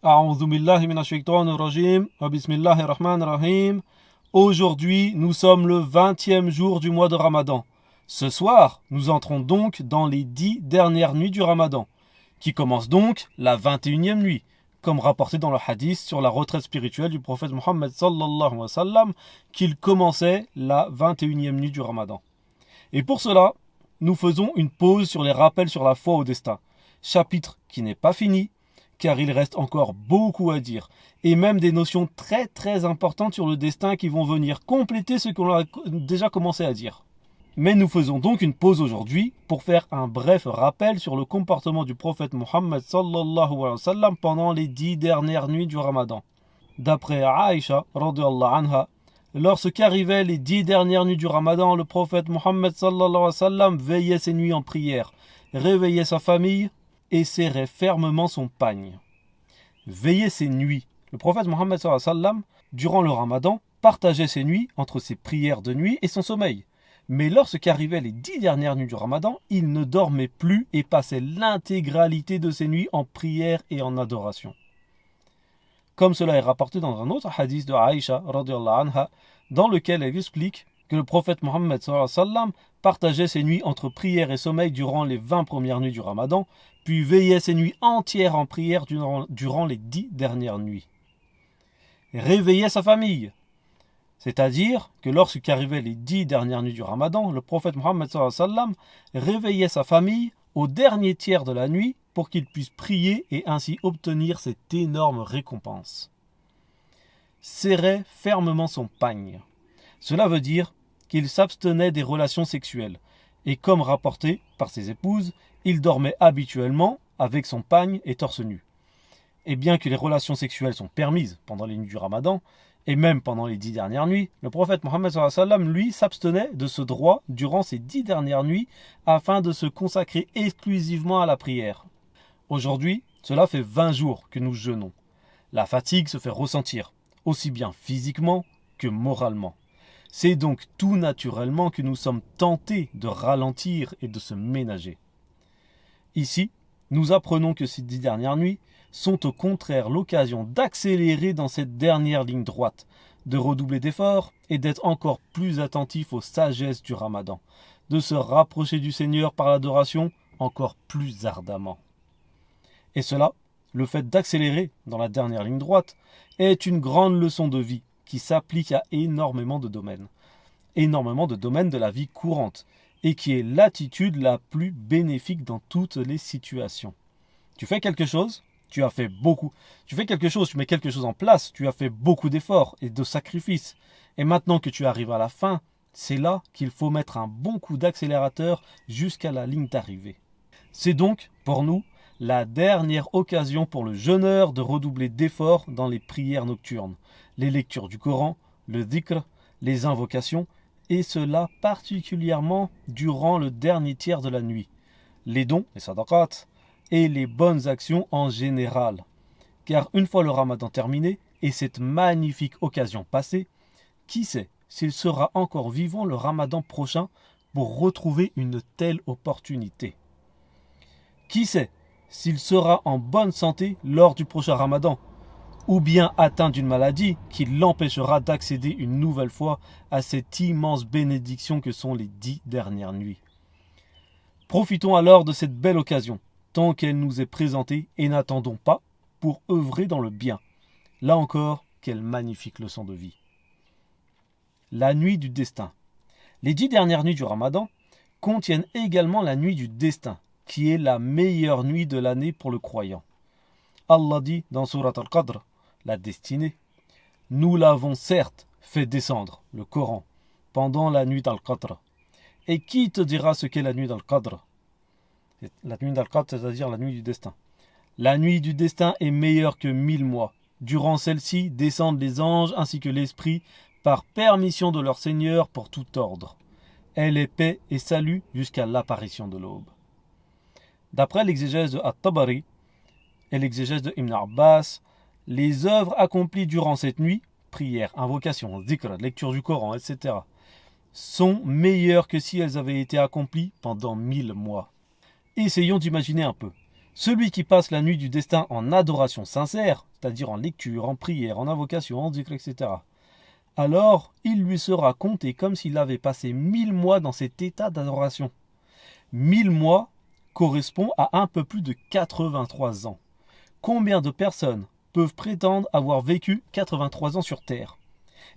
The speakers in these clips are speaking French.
A'oudhu billahi minash shaitanir rajim. Bismillahir rahmanir rahim. Aujourd'hui, nous sommes le 20e jour du mois de Ramadan. Ce soir, nous entrons donc dans les 10 dernières nuits du Ramadan, qui commence donc la 21e nuit, comme rapporté dans le hadith sur la retraite spirituelle du prophète Mohammed sallallahu alayhi wa sallam, qu'il commençait la 21e nuit du Ramadan. Et pour cela, nous faisons une pause sur les rappels sur la foi au destin, chapitre qui n'est pas fini, car il reste encore beaucoup à dire, et même des notions très très importantes sur le destin qui vont venir compléter ce qu'on a déjà commencé à dire. Mais nous faisons donc une pause aujourd'hui pour faire un bref rappel sur le comportement du prophète Mohammed sallallahu alayhi wa sallam pendant les 10 dernières nuits du Ramadan. D'après Aïcha radhiyallahu anha, lorsqu'arrivaient les 10 dernières nuits du Ramadan, le prophète Mohammed sallallahu alayhi wa sallam veillait ses nuits en prière, réveillait sa famille et serrait fermement son pagne. Veillait ses nuits. Le prophète Mohammed sallallahu alayhi wa sallam, durant le Ramadan, partageait ses nuits entre ses prières de nuit et son sommeil. Mais lorsqu'arrivaient les 10 dernières nuits du Ramadan, il ne dormait plus et passait l'intégralité de ses nuits en prière et en adoration. Comme cela est rapporté dans un autre hadith de Aïcha radhiyallahu anha, dans lequel elle explique que le prophète Mohammed sallallahu alayhi wa sallam partageait ses nuits entre prière et sommeil durant les 20 premières nuits du Ramadan, puis veillait ses nuits entières en prière durant les 10 dernières nuits. Réveillait sa famille. C'est-à-dire que lorsqu'arrivaient les 10 dernières nuits du Ramadan, le prophète Mohammed sallallahu alayhi wa sallam réveillait sa famille au dernier tiers de la nuit pour qu'il puisse prier et ainsi obtenir cette énorme récompense. Serrait fermement son pagne. Cela veut dire qu'il s'abstenait des relations sexuelles et comme rapporté par ses épouses, il dormait habituellement avec son pagne et torse nu. Et bien que les relations sexuelles sont permises pendant les nuits du Ramadan, et même pendant les 10 dernières nuits, le prophète Mohammed sallallahu alayhi wa sallam, lui, s'abstenait de ce droit durant ces 10 dernières nuits afin de se consacrer exclusivement à la prière. Aujourd'hui, cela fait 20 jours que nous jeûnons. La fatigue se fait ressentir, aussi bien physiquement que moralement. C'est donc tout naturellement que nous sommes tentés de ralentir et de se ménager. Ici, nous apprenons que ces 10 dernières nuits sont au contraire l'occasion d'accélérer dans cette dernière ligne droite, de redoubler d'efforts et d'être encore plus attentif aux sagesses du Ramadan, de se rapprocher du Seigneur par l'adoration encore plus ardemment. Et cela, le fait d'accélérer dans la dernière ligne droite, est une grande leçon de vie qui s'applique à énormément de domaines de la vie courante, et qui est l'attitude la plus bénéfique dans toutes les situations. Tu fais quelque chose, tu as fait beaucoup. Tu fais quelque chose, tu mets quelque chose en place, tu as fait beaucoup d'efforts et de sacrifices. Et maintenant que tu arrives à la fin, c'est là qu'il faut mettre un bon coup d'accélérateur jusqu'à la ligne d'arrivée. C'est donc, pour nous, la dernière occasion pour le jeûneur de redoubler d'efforts dans les prières nocturnes, les lectures du Coran, le dhikr, les invocations, et cela particulièrement durant le dernier tiers de la nuit, les dons, les sadaqat, et les bonnes actions en général. Car une fois le Ramadan terminé, et cette magnifique occasion passée, qui sait s'il sera encore vivant le Ramadan prochain pour retrouver une telle opportunité. Qui sait s'il sera en bonne santé lors du prochain Ramadan, ou bien atteint d'une maladie qui l'empêchera d'accéder une nouvelle fois à cette immense bénédiction que sont les 10 dernières nuits. Profitons alors de cette belle occasion, tant qu'elle nous est présentée, et n'attendons pas pour œuvrer dans le bien. Là encore, quelle magnifique leçon de vie. La nuit du destin. Les 10 dernières nuits du Ramadan contiennent également la nuit du destin, qui est la meilleure nuit de l'année pour le croyant. Allah dit dans Surat Al-Qadr, la destinée, nous l'avons certes fait descendre, le Coran, pendant la nuit d'Al-Qadr. Et qui te dira ce qu'est la nuit d'Al-Qadr? La nuit d'Al-Qadr, c'est-à-dire la nuit du destin. La nuit du destin est meilleure que 1000 mois. Durant celle-ci descendent les anges ainsi que l'esprit par permission de leur Seigneur pour tout ordre. Elle est paix et salut jusqu'à l'apparition de l'aube. D'après l'exégèse de At-Tabari et l'exégèse de Ibn Abbas, les œuvres accomplies durant cette nuit, prière, invocation, dhikr, lecture du Coran, etc., sont meilleures que si elles avaient été accomplies pendant 1000 mois. Essayons d'imaginer un peu. Celui qui passe la nuit du destin en adoration sincère, c'est-à-dire en lecture, en prière, en invocation, en dhikr, etc., alors il lui sera compté comme s'il avait passé 1000 mois dans cet état d'adoration. 1000 mois correspond à un peu plus de 83 ans. Combien de personnes peuvent prétendre avoir vécu 83 ans sur Terre?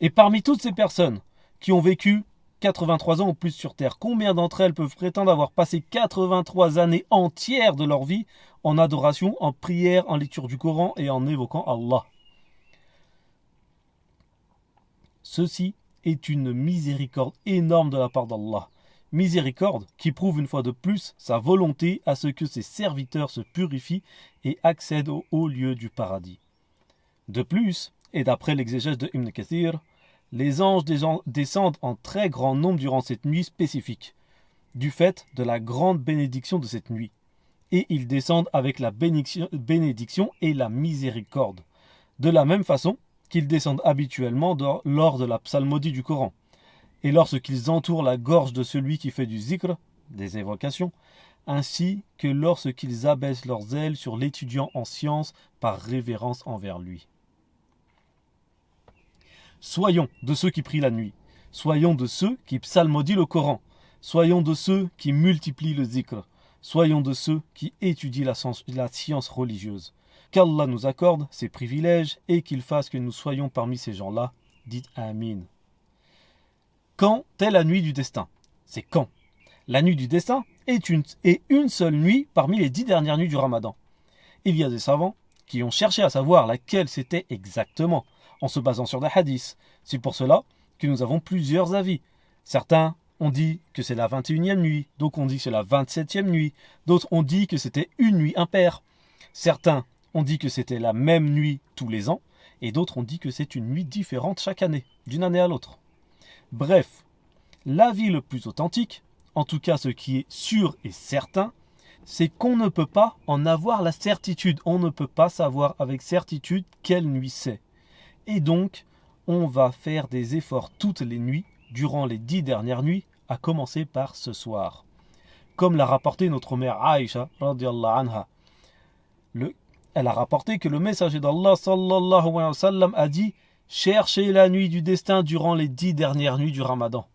Et parmi toutes ces personnes qui ont vécu 83 ans ou plus sur Terre, combien d'entre elles peuvent prétendre avoir passé 83 années entières de leur vie en adoration, en prière, en lecture du Coran et en évoquant Allah? Ceci est une miséricorde énorme de la part d'Allah. Miséricorde qui prouve une fois de plus sa volonté à ce que ses serviteurs se purifient et accèdent au haut lieu du paradis. De plus, et d'après l'exégèse de Ibn Kathir, les anges descendent en très grand nombre durant cette nuit spécifique, du fait de la grande bénédiction de cette nuit. Et ils descendent avec la bénédiction et la miséricorde, de la même façon qu'ils descendent habituellement lors de la psalmodie du Coran, et lorsqu'ils entourent la gorge de celui qui fait du zikr, des évocations, ainsi que lorsqu'ils abaissent leurs ailes sur l'étudiant en sciences par révérence envers lui. Soyons de ceux qui prient la nuit, soyons de ceux qui psalmodient le Coran, soyons de ceux qui multiplient le zikr, soyons de ceux qui étudient la science religieuse. Qu'Allah nous accorde ses privilèges et qu'il fasse que nous soyons parmi ces gens-là. Dites Amin. Quand est la nuit du destin? C'est quand? La nuit du destin est une seule nuit parmi les 10 dernières nuits du Ramadan. Il y a des savants qui ont cherché à savoir laquelle c'était exactement, en se basant sur des hadiths. C'est pour cela que nous avons plusieurs avis. Certains ont dit que c'est la 21e nuit, d'autres ont dit que c'est la 27e nuit, d'autres ont dit que c'était une nuit impaire. Certains ont dit que c'était la même nuit tous les ans, et d'autres ont dit que c'est une nuit différente chaque année, d'une année à l'autre. Bref, l'avis le plus authentique, en tout cas ce qui est sûr et certain, c'est qu'on ne peut pas en avoir la certitude. On ne peut pas savoir avec certitude quelle nuit c'est. Et donc, on va faire des efforts toutes les nuits, durant les 10 dernières nuits, à commencer par ce soir. Comme l'a rapporté notre mère Aïcha, radiallahu anha. Elle a rapporté que le messager d'Allah, sallallahu alayhi wa sallam, a dit « Cherchez la nuit du destin durant les 10 dernières nuits du Ramadan ».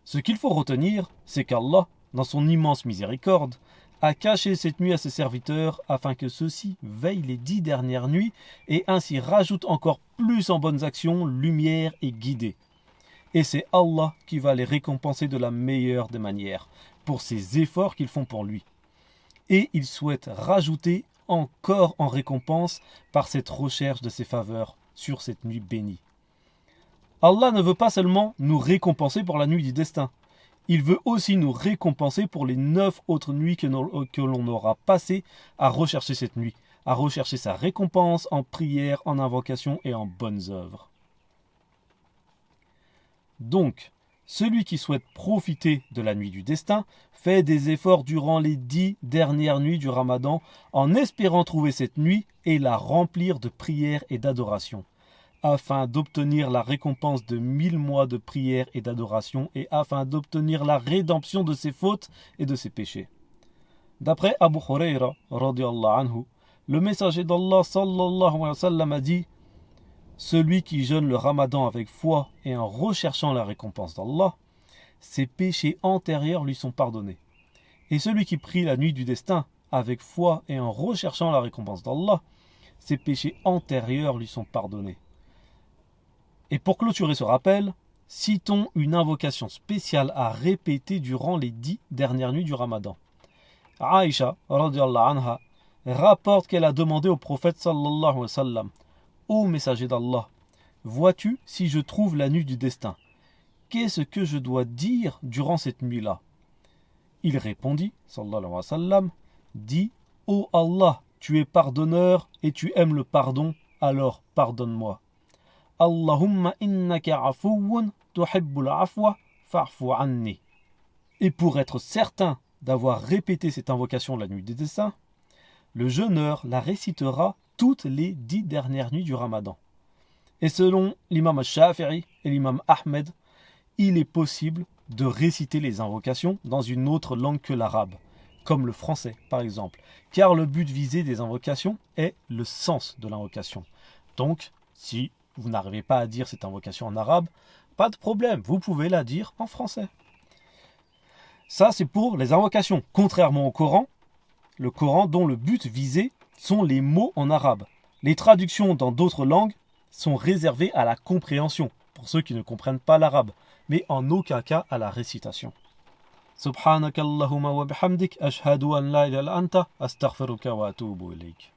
Ce qu'il faut retenir, c'est qu'Allah, dans son immense miséricorde, a caché cette nuit à ses serviteurs afin que ceux-ci veillent les 10 dernières nuits et ainsi rajoutent encore plus en bonnes actions, lumière et guidée. Et c'est Allah qui va les récompenser de la meilleure des manières pour ces efforts qu'ils font pour lui. Et il souhaite rajouter encore en récompense par cette recherche de ses faveurs sur cette nuit bénie. Allah ne veut pas seulement nous récompenser pour la nuit du destin. Il veut aussi nous récompenser pour les 9 autres nuits que l'on aura passées à rechercher cette nuit, à rechercher sa récompense en prière, en invocation et en bonnes œuvres. Donc, celui qui souhaite profiter de la nuit du destin fait des efforts durant les 10 dernières nuits du Ramadan en espérant trouver cette nuit et la remplir de prières et d'adoration, afin d'obtenir la récompense de 1000 mois de prière et d'adoration et afin d'obtenir la rédemption de ses fautes et de ses péchés. D'après Abu Huraira, radiallahu anhu, le messager d'Allah sallallahu alayhi wa sallam a dit « Celui qui jeûne le Ramadan avec foi et en recherchant la récompense d'Allah, ses péchés antérieurs lui sont pardonnés. Et celui qui prie la nuit du destin avec foi et en recherchant la récompense d'Allah, ses péchés antérieurs lui sont pardonnés. » Et pour clôturer ce rappel, citons une invocation spéciale à répéter durant les 10 dernières nuits du Ramadan. Aïcha, radiallahu anha, rapporte qu'elle a demandé au prophète sallallahu alayhi wa sallam « Ô messager d'Allah, vois-tu si je trouve la nuit du destin? Qu'est-ce que je dois dire durant cette nuit-là » Il répondit, sallallahu alayhi wa sallam, « Dis, ô Allah, tu es pardonneur et tu aimes le pardon, alors pardonne-moi. Allahumma innaka afouun tuhibbul afwa fa'fu anni. » Et pour être certain d'avoir répété cette invocation la nuit des destin, le jeûneur la récitera toutes les 10 dernières nuits du Ramadan. Et selon l'imam al-Shafi'i et l'imam Ahmed, il est possible de réciter les invocations dans une autre langue que l'arabe, comme le français par exemple, car le but visé des invocations est le sens de l'invocation. Donc, si vous n'arrivez pas à dire cette invocation en arabe, pas de problème, vous pouvez la dire en français. Ça, c'est pour les invocations. Contrairement au Coran, le Coran dont le but visé sont les mots en arabe. Les traductions dans d'autres langues sont réservées à la compréhension, pour ceux qui ne comprennent pas l'arabe, mais en aucun cas à la récitation. Subhanakallahumma wa bihamdik, ashhadu an la ilaha illa anta, astaghfiruka wa atubu ilayk.